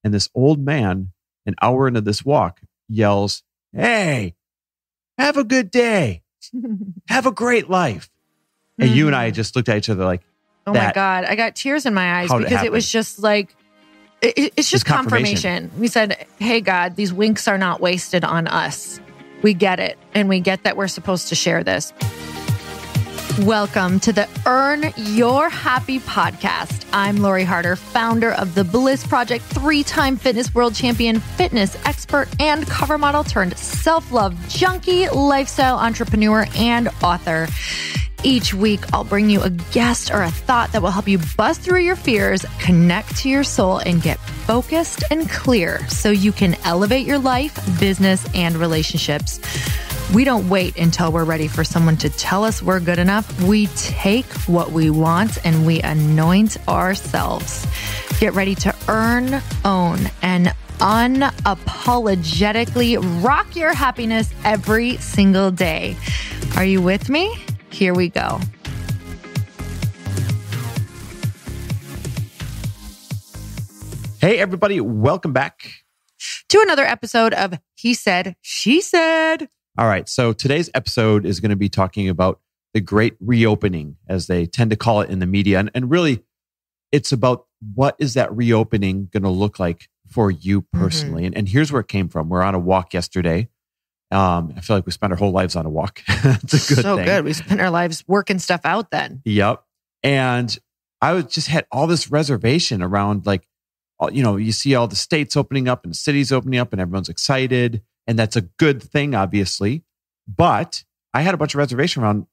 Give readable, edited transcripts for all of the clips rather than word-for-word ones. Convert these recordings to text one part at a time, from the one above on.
And this old man, an hour into this walk, yells, "Hey, have a good day. Have a great life." And you and I just looked at each other like, oh my God, I got tears in my eyes because it was just like, it's just confirmation. We said, hey, God, these winks are not wasted on us. We get it. And we get that we're supposed to share this. Welcome to the Earn Your Happy podcast. I'm Lori Harder, founder of The Bliss Project, 3-time fitness world champion, fitness expert, and cover model turned self-love junkie, lifestyle entrepreneur, and author. Each week, I'll bring you a guest or a thought that will help you bust through your fears, connect to your soul, and get focused and clear so you can elevate your life, business, and relationships. We don't wait until we're ready for someone to tell us we're good enough. We take what we want and we anoint ourselves. Get ready to earn, own, and unapologetically rock your happiness every single day. Are you with me? Here we go. Hey, everybody. Welcome back to another episode of He Said, She Said. All right. So today's episode is going to be talking about the great reopening, as they tend to call it in the media. And really, it's about what is that reopening going to look like for you personally. And here's where it came from. We're on a walk yesterday. I feel like we spent our whole lives on a walk. It's a good thing. So good. We spent our lives working stuff out then. Yep. And I just had all this reservation around, like, you see all the states opening up and the cities opening up and everyone's excited. And that's a good thing, obviously. But I had a bunch of reservation around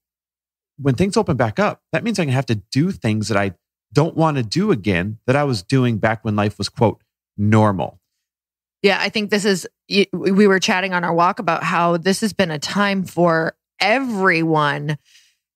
when things open back up. That means I'm going to have to do things that I don't want to do again that I was doing back when life was, quote, normal. Yeah, I think this is, we were chatting on our walk about how this has been a time for everyone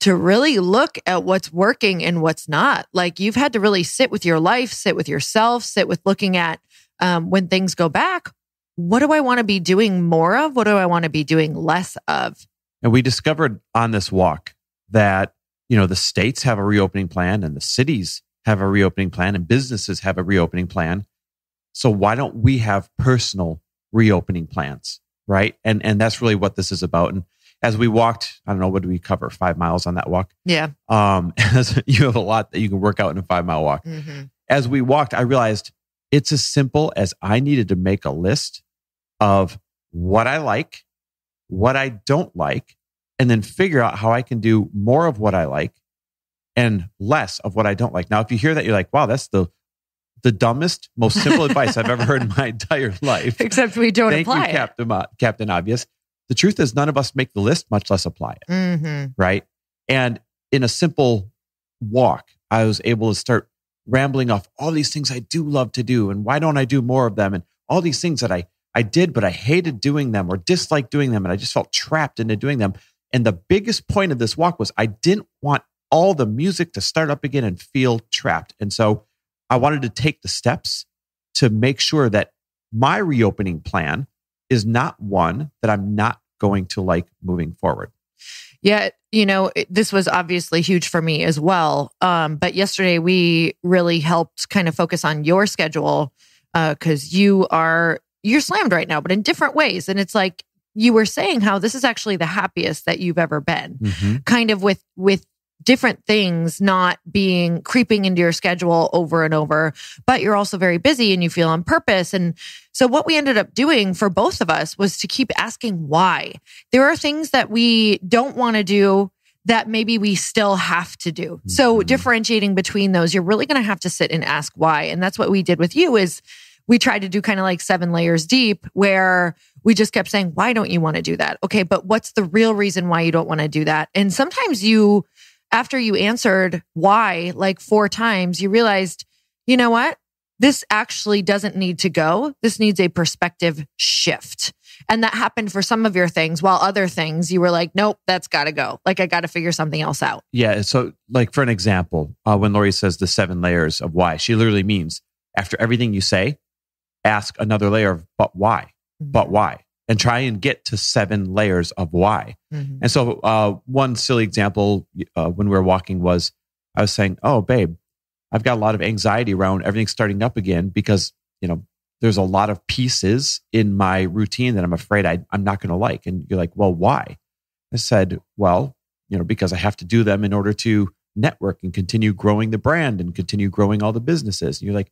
to really look at what's working and what's not. Like, you've had to really sit with your life, sit with yourself, sit with looking at when things go back. What do I want to be doing more of? What do I want to be doing less of? And we discovered on this walk that, the states have a reopening plan and the cities have a reopening plan and businesses have a reopening plan. So why don't we have personal reopening plans, right? And that's really what this is about. And as we walked, I don't know, what did we cover? 5 miles on that walk? Yeah. As you have a lot that you can work out in a 5-mile walk. As we walked, I realized it's as simple as I needed to make a list of what I like, what I don't like, and then figure out how I can do more of what I like and less of what I don't like. Now, if you hear that, you're like, wow, that's the dumbest, most simple advice I've ever heard in my entire life. Except we don't apply it. Thank you, Captain Obvious. The truth is none of us make the list, much less apply it. Right? And in a simple walk, I was able to start rambling off all these things I do love to do. And why don't I do more of them? And all these things that I did, but I hated doing them or disliked doing them. And I just felt trapped into doing them. And the biggest point of this walk was I didn't want all the music to start up again and feel trapped. And so I wanted to take the steps to make sure that my reopening plan is not one that I'm not going to like moving forward. Yeah, this was obviously huge for me as well. But yesterday we really helped kind of focus on your schedule because you're slammed right now, but in different ways. And it's like you were saying how this is actually the happiest that you've ever been, kind of with different things not being creeping into your schedule over and over, but you're also very busy and you feel on purpose. And so what we ended up doing for both of us was to keep asking why. There are things that we don't want to do that maybe we still have to do. So differentiating between those, you're really going to have to sit and ask why. And that's what we did with you is we tried to do kind of like 7 layers deep where we just kept saying, why don't you want to do that? Okay, but what's the real reason why you don't want to do that? And sometimes after you answered why like 4 times, you realized, you know what? This actually doesn't need to go. This needs a perspective shift. And that happened for some of your things, while other things you were like, nope, that's got to go. Like, I got to figure something else out. Yeah. So like for an example, when Lori says the 7 layers of why, she literally means after everything you say, ask another layer of but why, but why, and try and get to 7 layers of why. And so one silly example when we were walking was I was saying, oh, babe, I've got a lot of anxiety around everything starting up again because, there's a lot of pieces in my routine that I'm afraid I'm not going to like. And you're like, well, why? I said, well, because I have to do them in order to network and continue growing the brand and continue growing all the businesses. And you're like,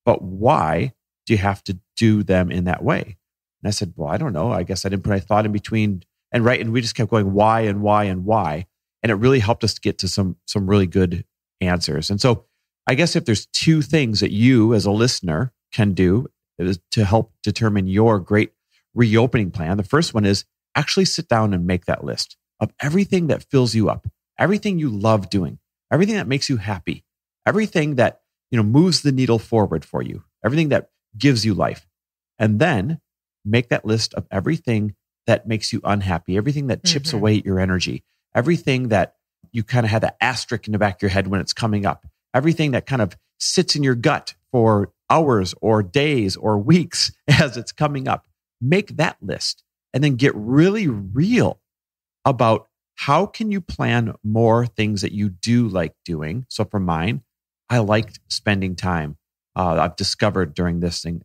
but why do you have to do them in that way? And I said, well, I don't know. I guess I didn't put any thought in between. And we just kept going, why and why and why. And it really helped us to get to some really good answers. And so I guess if there's two things that you as a listener can do to help determine your great reopening plan, the first one is actually sit down and make that list of everything that fills you up, everything you love doing, everything that makes you happy, everything that moves the needle forward for you, everything that gives you life. And then make that list of everything that makes you unhappy, everything that chips away at your energy, everything that you kind of had the asterisk in the back of your head when it's coming up, everything that kind of sits in your gut for hours or days or weeks as it's coming up. Make that list and then get really real about how can you plan more things that you do like doing. So for mine, I liked spending time. I've discovered during this thing,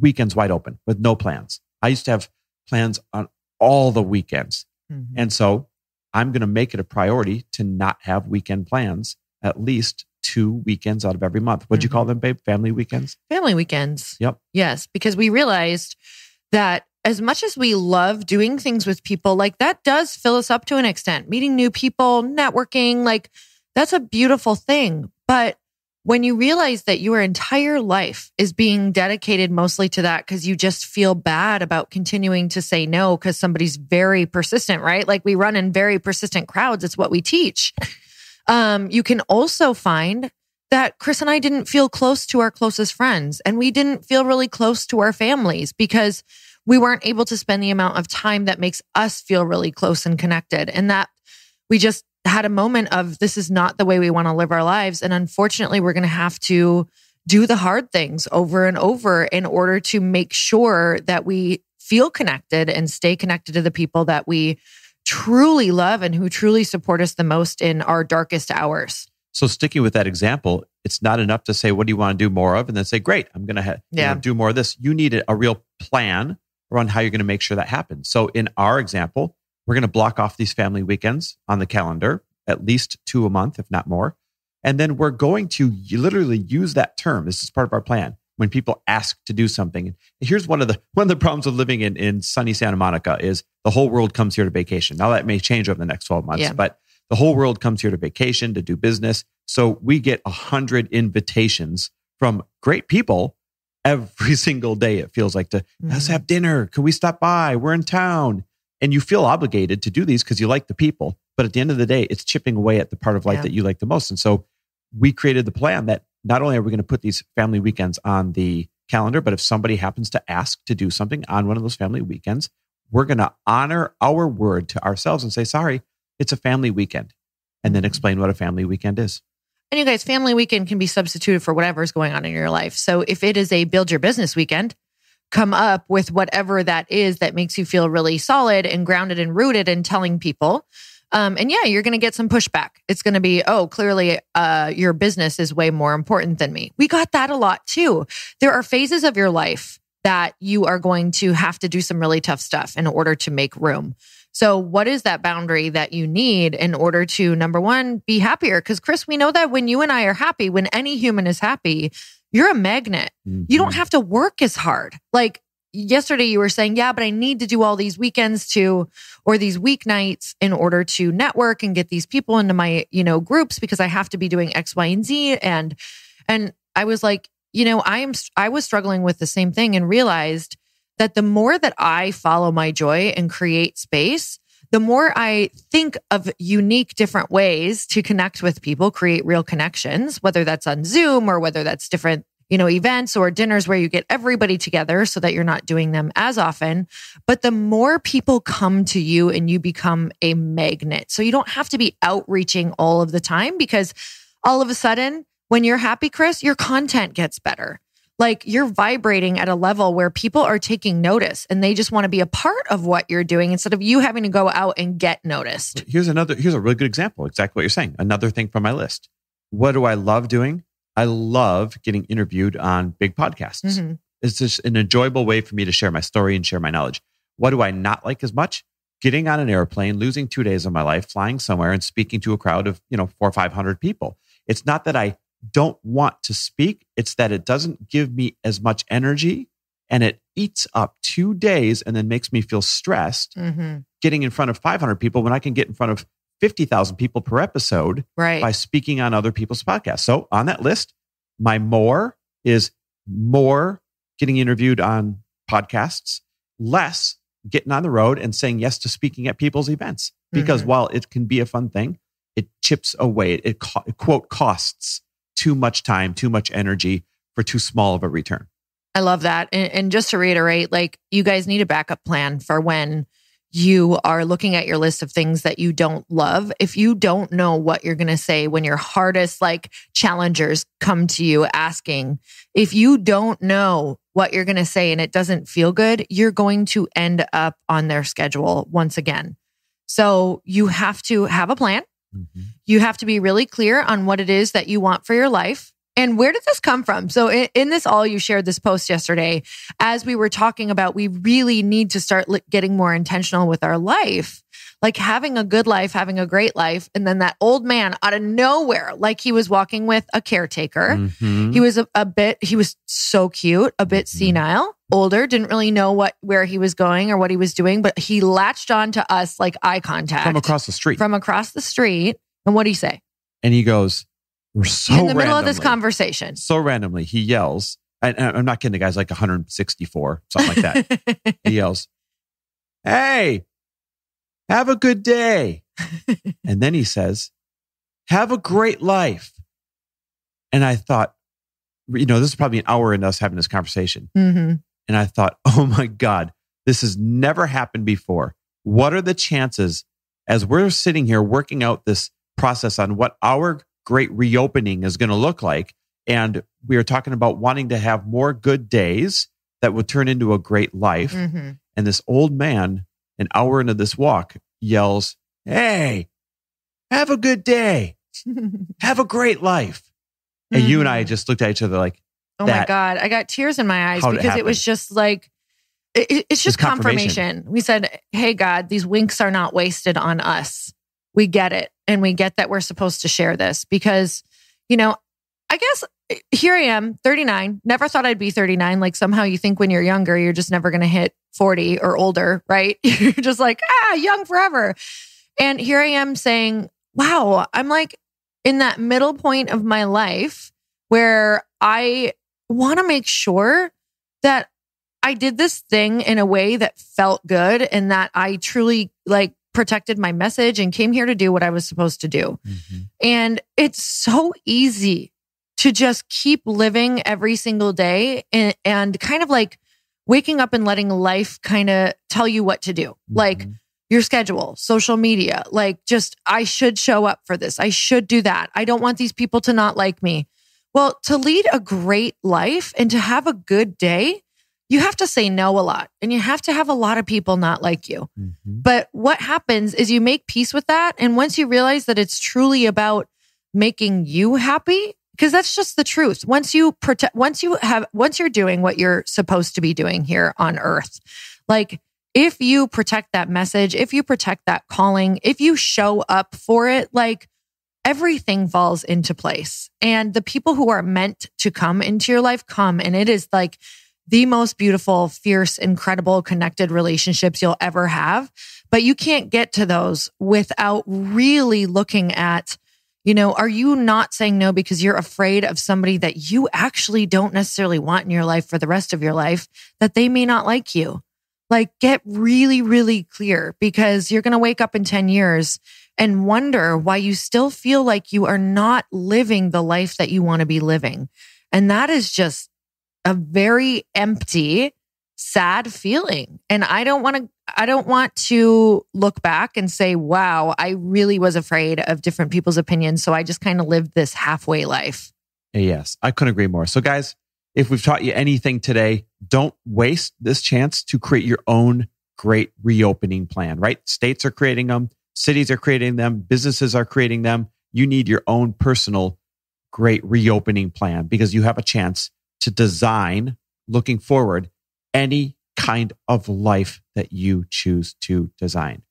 weekends wide open with no plans. I used to have plans on all the weekends. And so I'm going to make it a priority to not have weekend plans at least 2 weekends out of every month. What'd you call them, babe? Family weekends? Family weekends. Yep. Yes, because we realized that as much as we love doing things with people, like that does fill us up to an extent. Meeting new people, networking, like that's a beautiful thing. But when you realize that your entire life is being dedicated mostly to that because you just feel bad about continuing to say no because somebody's very persistent, right? Like we run in very persistent crowds. It's what we teach. You can also find that Chris and I didn't feel close to our closest friends, and we didn't feel really close to our families because we weren't able to spend the amount of time that makes us feel really close and connected. And that we just had a moment of, this is not the way we want to live our lives. And unfortunately, we're going to have to do the hard things over and over in order to make sure that we feel connected and stay connected to the people that we truly love and who truly support us the most in our darkest hours. So sticking with that example, it's not enough to say, what do you want to do more of? And then say, great, I'm going to do more of this. You need a real plan around how you're going to make sure that happens. So in our example, we're going to block off these family weekends on the calendar, at least 2 a month, if not more. And then we're going to literally use that term. This is part of our plan. When people ask to do something, here's one of the problems of living in sunny Santa Monica is the whole world comes here to vacation. Now that may change over the next 12 months, but the whole world comes here to vacation, to do business. So we get 100 invitations from great people every single day. It feels like let's have dinner. Can we stop by? We're in town. And you feel obligated to do these because you like the people. But at the end of the day, it's chipping away at the part of life that you like the most. And so we created the plan that not only are we going to put these family weekends on the calendar, but if somebody happens to ask to do something on one of those family weekends, we're going to honor our word to ourselves and say, sorry, it's a family weekend. And then explain what a family weekend is. And you guys, family weekend can be substituted for whatever is going on in your life. So if it is a build your business weekend, come up with whatever that is that makes you feel really solid and grounded and rooted in telling people. And yeah, you're going to get some pushback. It's going to be, oh, clearly your business is way more important than me. We got that a lot too. There are phases of your life that you are going to have to do some really tough stuff in order to make room. So what is that boundary that you need in order to, number one, be happier? Because Chris, we know that when you and I are happy, when any human is happy, you're a magnet. You don't have to work as hard. Like yesterday you were saying, yeah, but I need to do all these weekends or these weeknights in order to network and get these people into my, groups because I have to be doing X, Y, and Z. And I was like, I was struggling with the same thing and realized that the more that I follow my joy and create space, the more I think of unique different ways to connect with people, create real connections, whether that's on Zoom or whether that's different, events or dinners where you get everybody together so that you're not doing them as often. But the more people come to you and you become a magnet. So you don't have to be outreaching all of the time because all of a sudden, when you're happy, Chris, your content gets better. Like you're vibrating at a level where people are taking notice and they just want to be a part of what you're doing instead of you having to go out and get noticed. Here's a really good example. Exactly what you're saying. Another thing from my list. What do I love doing? I love getting interviewed on big podcasts. It's just an enjoyable way for me to share my story and share my knowledge. What do I not like as much? Getting on an airplane, losing 2 days of my life, flying somewhere and speaking to a crowd of, 400 or 500 people. It's not that I don't want to speak. It's that it doesn't give me as much energy and it eats up 2 days and then makes me feel stressed getting in front of 500 people when I can get in front of 50,000 people per episode by speaking on other people's podcasts. So on that list, my more is more getting interviewed on podcasts, less getting on the road and saying yes to speaking at people's events. Because while it can be a fun thing, it chips away. It quote costs too much time, too much energy for too small of a return. I love that. And just to reiterate, like, you guys need a backup plan for when you are looking at your list of things that you don't love. If you don't know what you're going to say when your hardest challengers come to you asking, if you don't know what you're going to say and it doesn't feel good, you're going to end up on their schedule once again. So you have to have a plan. You have to be really clear on what it is that you want for your life. And where did this come from? So in this all, you shared this post yesterday, as we were talking about, we really need to start getting more intentional with our life, like having a good life, having a great life. And then that old man out of nowhere, like he was walking with a caretaker. He was he was so cute, a bit senile, older, didn't really know where he was going or what he was doing, but he latched on to us like eye contact. From across the street. And what did he say? And he goes, we're so in the middle of this conversation. So randomly, he yells, and I'm not kidding, the guy's like 164, something like that. He yells, "Hey, have a good day." And then he says, "Have a great life." And I thought, this is probably an hour in us having this conversation. And I thought, oh my God, this has never happened before. What are the chances as we're sitting here working out this process on what our great reopening is going to look like? And we are talking about wanting to have more good days that would turn into a great life. And this old man, an hour into this walk, yells, "Hey, have a good day. Have a great life." And you and I just looked at each other like, oh my God, I got tears in my eyes because it was just like, it's just confirmation. We said, hey, God, these winks are not wasted on us. We get it. And we get that we're supposed to share this because, I guess here I am, 39. Never thought I'd be 39. Like somehow you think when you're younger, you're just never going to hit 40 or older, right? You're just like, young forever. And here I am saying, wow, I'm like in that middle point of my life where I want to make sure that I did this thing in a way that felt good and that I truly protected my message and came here to do what I was supposed to do. And it's so easy to just keep living every single day and kind of like waking up and letting life kind of tell you what to do. Like your schedule, social media, I should show up for this. I should do that. I don't want these people to not like me. Well, to lead a great life and to have a good day, you have to say no a lot and you have to have a lot of people not like you. But what happens is you make peace with that. And once you realize that it's truly about making you happy, because that's just the truth. Once you're doing what you're supposed to be doing here on earth, if you protect that message, if you protect that calling, if you show up for it, everything falls into place. And the people who are meant to come into your life come. And it is the most beautiful, fierce, incredible, connected relationships you'll ever have. But you can't get to those without really looking at, are you not saying no because you're afraid of somebody that you actually don't necessarily want in your life for the rest of your life, that they may not like you? Get really, really clear because you're going to wake up in 10 years and wonder why you still feel like you are not living the life that you want to be living. And that is just a very empty, sad feeling. And I don't want to look back and say, wow, I really was afraid of different people's opinions. So I just kind of lived this halfway life. Yes, I couldn't agree more. So guys, if we've taught you anything today, don't waste this chance to create your own great reopening plan, right? States are creating them. Cities are creating them. Businesses are creating them. You need your own personal great reopening plan because you have a chance to design looking forward, any kind of life that you choose to design.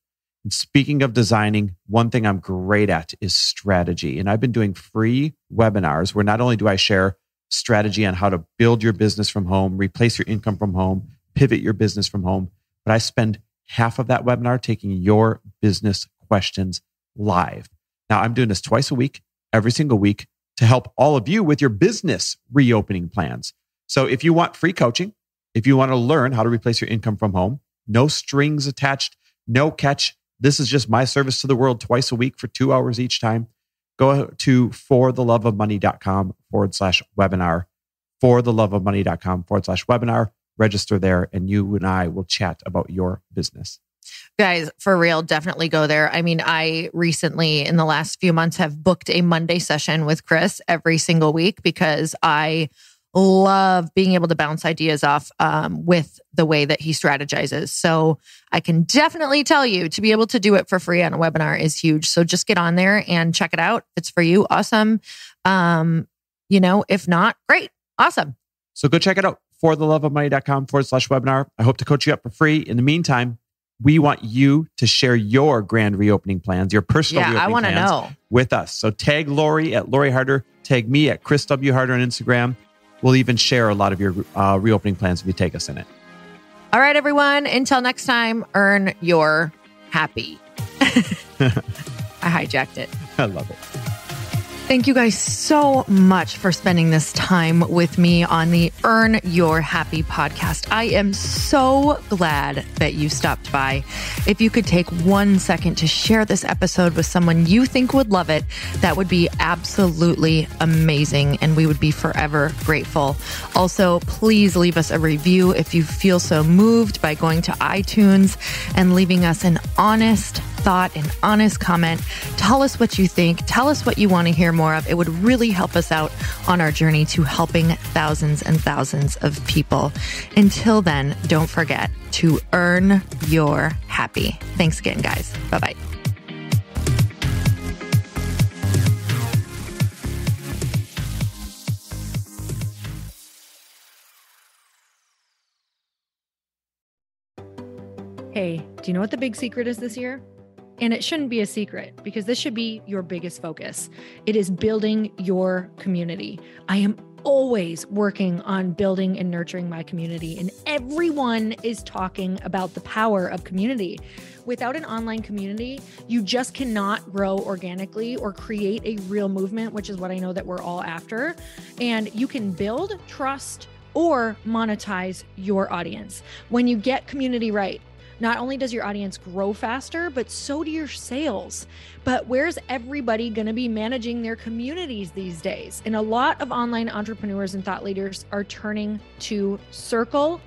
And speaking of designing, one thing I'm great at is strategy. And I've been doing free webinars where not only do I share strategy on how to build your business from home, replace your income from home, pivot your business from home, but I spend half of that webinar taking your business questions live. Now, I'm doing this twice a week, every single week, to help all of you with your business reopening plans. So if you want free coaching, if you want to learn how to replace your income from home, no strings attached, no catch. This is just my service to the world twice a week for 2 hours each time. Go to fortheloveofmoney.com/webinar, fortheloveofmoney.com/webinar. Register there and you and I will chat about your business. Guys, for real, definitely go there. I mean, I recently, in the last few months, have booked a Monday session with Chris every single week because I love being able to bounce ideas off with the way that he strategizes. So I can definitely tell you to be able to do it for free on a webinar is huge. So just get on there and check it out. If it's for you, awesome. If not, great. Awesome. So go check it out. fortheloveofmoney.com/webinar. I hope to coach you up for free. In the meantime, we want you to share your grand reopening plans, your personal reopening plans with us. So tag Lori at Lori Harder, tag me at Chris W. Harder on Instagram. We'll even share a lot of your reopening plans if you take us in it. All right, everyone. Until next time, earn your happy. I hijacked it. I love it. Thank you guys so much for spending this time with me on the Earn Your Happy podcast. I am so glad that you stopped by. If you could take 1 second to share this episode with someone you think would love it, that would be absolutely amazing, and we would be forever grateful. Also, please leave us a review if you feel so moved by going to iTunes and leaving us an honest thought, an honest comment. Tell us what you think. Tell us what you want to hear more of. It would really help us out on our journey to helping thousands and thousands of people. Until then, don't forget to earn your happy. Thanks again, guys. Bye-bye. Hey, do you know what the big secret is this year? And it shouldn't be a secret because this should be your biggest focus. It is building your community. I am always working on building and nurturing my community, and everyone is talking about the power of community. Without an online community, you just cannot grow organically or create a real movement, which is what I know that we're all after. And you can build trust or monetize your audience. When you get community right, not only does your audience grow faster, but so do your sales. But where's everybody going to be managing their communities these days? And a lot of online entrepreneurs and thought leaders are turning to Circle.so.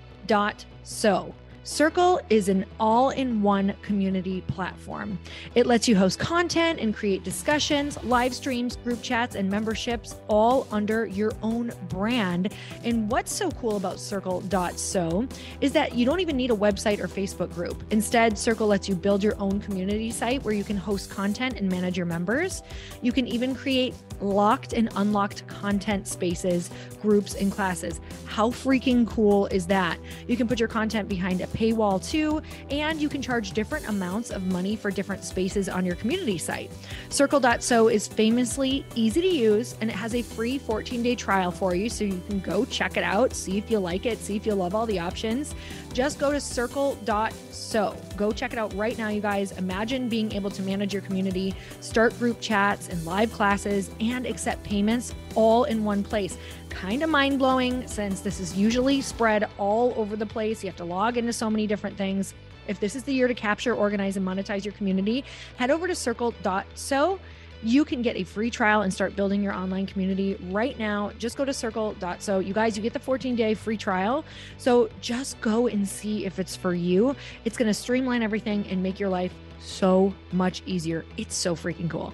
Circle is an all-in-one community platform. It lets you host content and create discussions, live streams, group chats, and memberships all under your own brand. And what's so cool about Circle.so is that you don't even need a website or Facebook group. Instead, Circle lets you build your own community site where you can host content and manage your members. You can even create locked and unlocked content spaces, groups, and classes. How freaking cool is that? You can put your content behind a paywall too, and you can charge different amounts of money for different spaces on your community site. Circle.so is famously easy to use, and it has a free 14-day trial for you, so you can go check it out, see if you like it, see if you love all the options. Just go to Circle.so. Go check it out right now, you guys. Imagine being able to manage your community, start group chats and live classes, and accept payments all in one place. Kind of mind-blowing since this is usually spread all over the place. You have to log into so many different things. If this is the year to capture, organize, and monetize your community, head over to Circle.so. You can get a free trial and start building your online community right now. Just go to Circle.so. You guys, you get the 14-day free trial. So just go and see if it's for you. It's going to streamline everything and make your life so much easier. It's so freaking cool.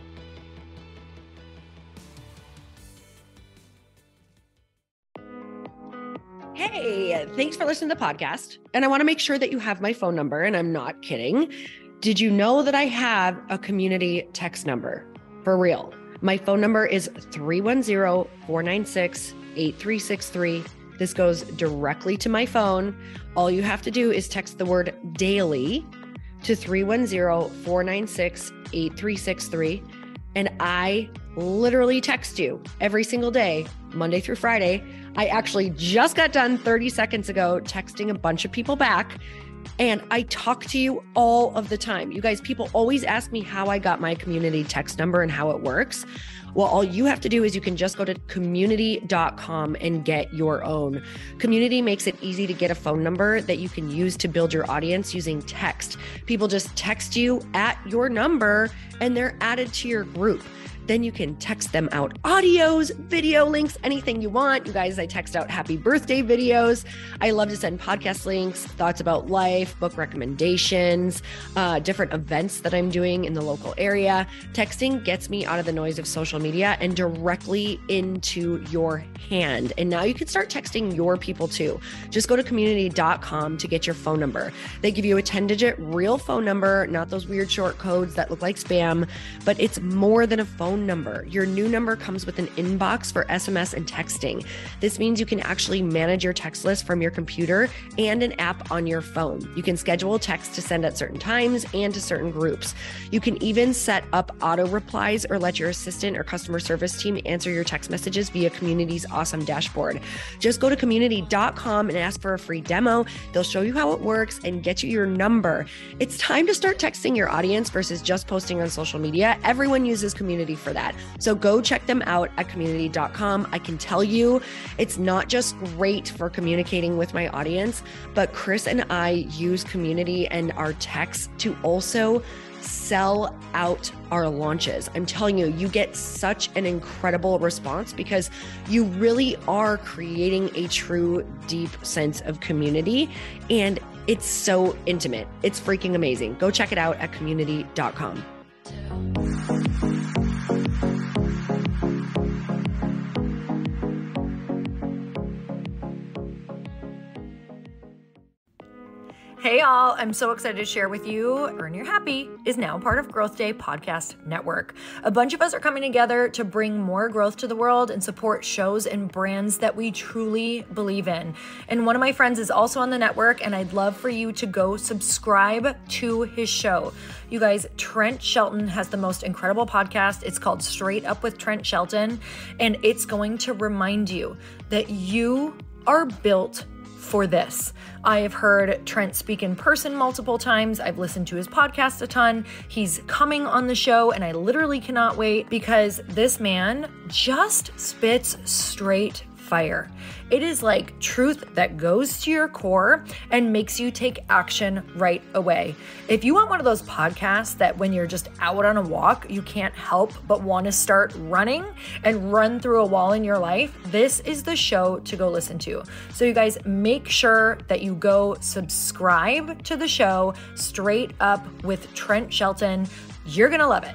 Hey, thanks for listening to the podcast. And I want to make sure that you have my phone number, and I'm not kidding. Did you know that I have a community text number? For real. My phone number is 310-496-8363. This goes directly to my phone. All you have to do is text the word daily to 310-496-8363. And I literally text you every single day, Monday through Friday. I actually just got done 30 seconds ago texting a bunch of people back, and I talk to you all of the time. You guys, people always ask me how I got my community text number and how it works. Well, all you have to do is you can just go to community.com and get your own. Community makes it easy to get a phone number that you can use to build your audience using text. People just text you at your number and they're added to your group. Then you can text them out audios, video links, anything you want. You guys, I text out happy birthday videos. I love to send podcast links, thoughts about life, book recommendations, different events that I'm doing in the local area. Texting gets me out of the noise of social media and directly into your hand. And now you can start texting your people too. Just go to community.com to get your phone number. They give you a 10-digit real phone number, not those weird short codes that look like spam, but it's more than a phone number. Your new number comes with an inbox for SMS and texting. This means you can actually manage your text list from your computer and an app on your phone. You can schedule texts to send at certain times and to certain groups. You can even set up auto replies or let your assistant or customer service team answer your text messages via Community's awesome dashboard. Just go to community.com and ask for a free demo. They'll show you how it works and get you your number. It's time to start texting your audience versus just posting on social media. Everyone uses Community for that. So go check them out at community.com. I can tell you it's not just great for communicating with my audience, but Chris and I use Community and our texts to also sell out our launches. I'm telling you, you get such an incredible response because you really are creating a true, deep sense of community. And it's so intimate. It's freaking amazing. Go check it out at community.com. Hey all, I'm so excited to share with you, Earn Your Happy is now part of Growth Day Podcast Network. A bunch of us are coming together to bring more growth to the world and support shows and brands that we truly believe in. And one of my friends is also on the network, and I'd love for you to go subscribe to his show. You guys, Trent Shelton has the most incredible podcast. It's called Straight Up with Trent Shelton, and it's going to remind you that you are built for this. I have heard Trent speak in person multiple times. I've listened to his podcast a ton. He's coming on the show and I literally cannot wait because this man just spits straight fire. It is like truth that goes to your core and makes you take action right away. If you want one of those podcasts that when you're just out on a walk, you can't help but want to start running and run through a wall in your life, this is the show to go listen to. So you guys, make sure that you go subscribe to the show Straight Up with Trent Shelton. You're going to love it.